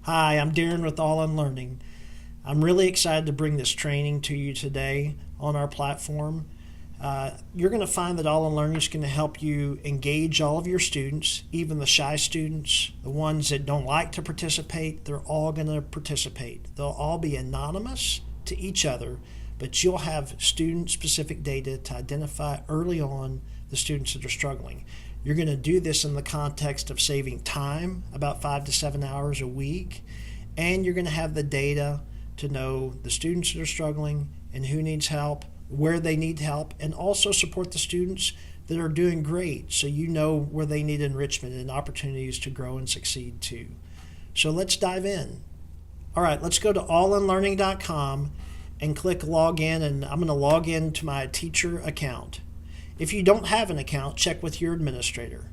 Hi, I'm Darren with All in Learning. I'm really excited to bring this training to you today on our platform. You're going to find that All in Learning is going to help you engage all of your students, even the shy students, the ones that don't like to participate. They're all going to participate. They'll all be anonymous to each other, but you'll have student-specific data to identify early on the students that are struggling. You're going to do this in the context of saving time, about 5 to 7 hours a week, and you're going to have the data to know the students that are struggling and who needs help, where they need help, and also support the students that are doing great so you know where they need enrichment and opportunities to grow and succeed too. So let's dive in. All right, let's go to allinlearning.com and click login, and I'm going to log into my teacher account. If you don't have an account, check with your administrator.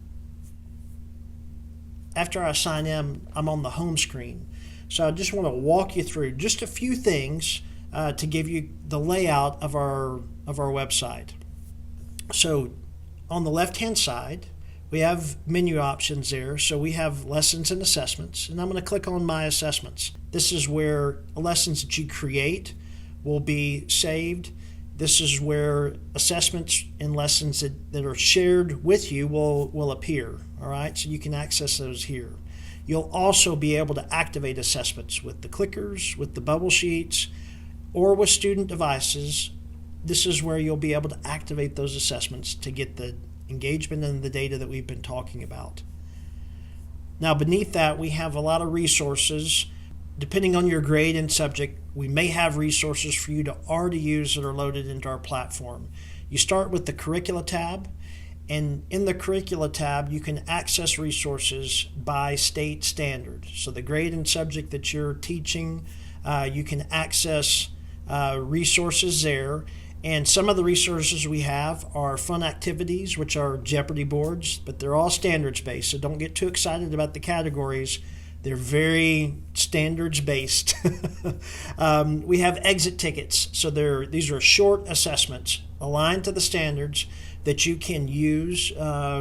After I sign in, I'm on the home screen. So I just want to walk you through just a few things to give you the layout of our website. So on the left-hand side, we have menu options there. So we have lessons and assessments, and I'm going to click on My Assessments. This is where lessons that you create will be saved. This is where assessments and lessons that are shared with you will appear. All right, so you can access those here. You'll also be able to activate assessments with the clickers, with the bubble sheets, or with student devices. This is where you'll be able to activate those assessments to get the engagement and the data that we've been talking about. Now, beneath that, we have a lot of resources. Depending on your grade and subject, we may have resources for you to already use that are loaded into our platform. You start with the Curricula tab, and in the Curricula tab, you can access resources by state standard. So the grade and subject that you're teaching, you can access resources there. And some of the resources we have are fun activities, which are Jeopardy boards, but they're all standards-based, so don't get too excited about the categories. They're very standards-based. We have exit tickets. So these are short assessments aligned to the standards that you can use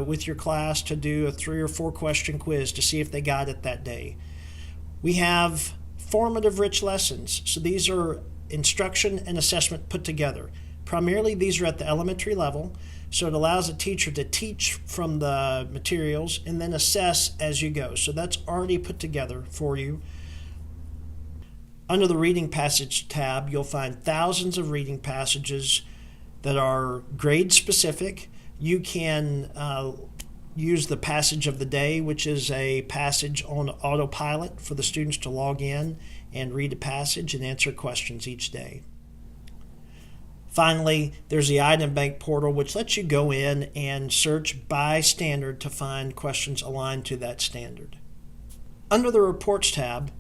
with your class to do a 3 or 4 question quiz to see if they got it that day. We have formative rich lessons. So these are instruction and assessment put together. Primarily, these are at the elementary level, so it allows a teacher to teach from the materials and then assess as you go. So that's already put together for you. Under the Reading Passage tab, you'll find thousands of reading passages that are grade specific. You can use the passage of the day, which is a passage on autopilot for the students to log in and read a passage and answer questions each day. Finally, there's the Item Bank portal, which lets you go in and search by standard to find questions aligned to that standard. Under the Reports tab,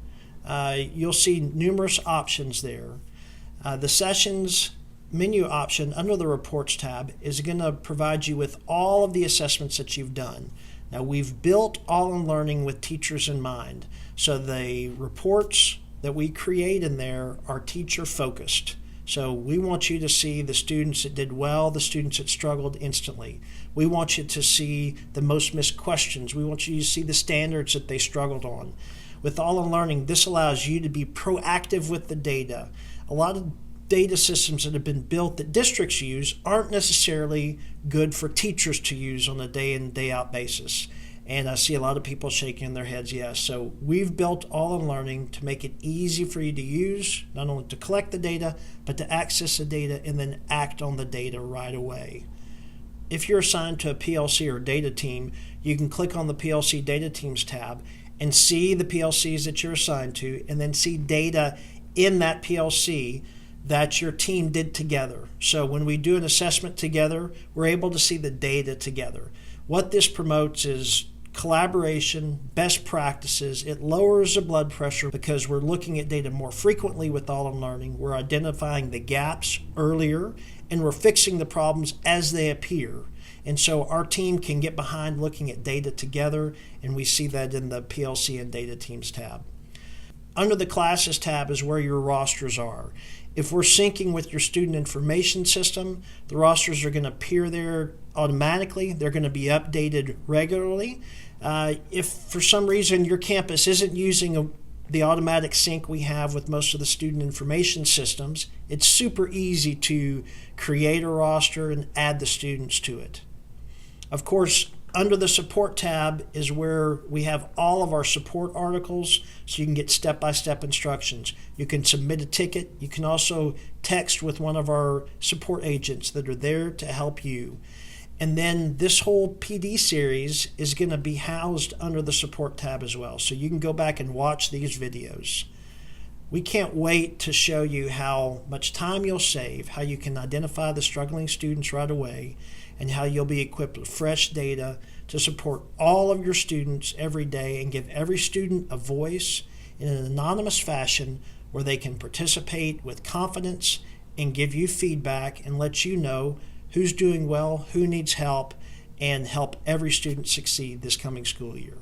you'll see numerous options there. The Sessions menu option under the Reports tab is going to provide you with all of the assessments that you've done. Now, we've built All in Learning with teachers in mind, so the reports that we create in there are teacher focused. So we want you to see the students that did well, the students that struggled instantly. We want you to see the most missed questions. We want you to see the standards that they struggled on. With All in Learning, this allows you to be proactive with the data. A lot of data systems that have been built that districts use aren't necessarily good for teachers to use on a day in, day out basis. And I see a lot of people shaking their heads yes. So we've built All in Learning to make it easy for you to use, not only to collect the data, but to access the data and then act on the data right away. If you're assigned to a PLC or data team, you can click on the PLC Data Teams tab and see the PLCs that you're assigned to, and then see data in that PLC that your team did together. So when we do an assessment together, we're able to see the data together. What this promotes is collaboration, best practices. It lowers the blood pressure because we're looking at data more frequently with All in Learning. We're identifying the gaps earlier, and we're fixing the problems as they appear. And so our team can get behind looking at data together, and we see that in the PLC and Data Teams tab. Under the Classes tab is where your rosters are. If we're syncing with your student information system, the rosters are going to appear there automatically. They're going to be updated regularly. If for some reason your campus isn't using the automatic sync we have with most of the student information systems, it's super easy to create a roster and add the students to it. Of course, under the support tab is where we have all of our support articles, so you can get step-by-step instructions. You can submit a ticket. You can also text with one of our support agents that are there to help you. And then this whole PD series is going to be housed under the support tab as well, so you can go back and watch these videos. We can't wait to show you how much time you'll save, how you can identify the struggling students right away, and how you'll be equipped with fresh data to support all of your students every day and give every student a voice in an anonymous fashion where they can participate with confidence and give you feedback and let you know who's doing well, who needs help, and help every student succeed this coming school year.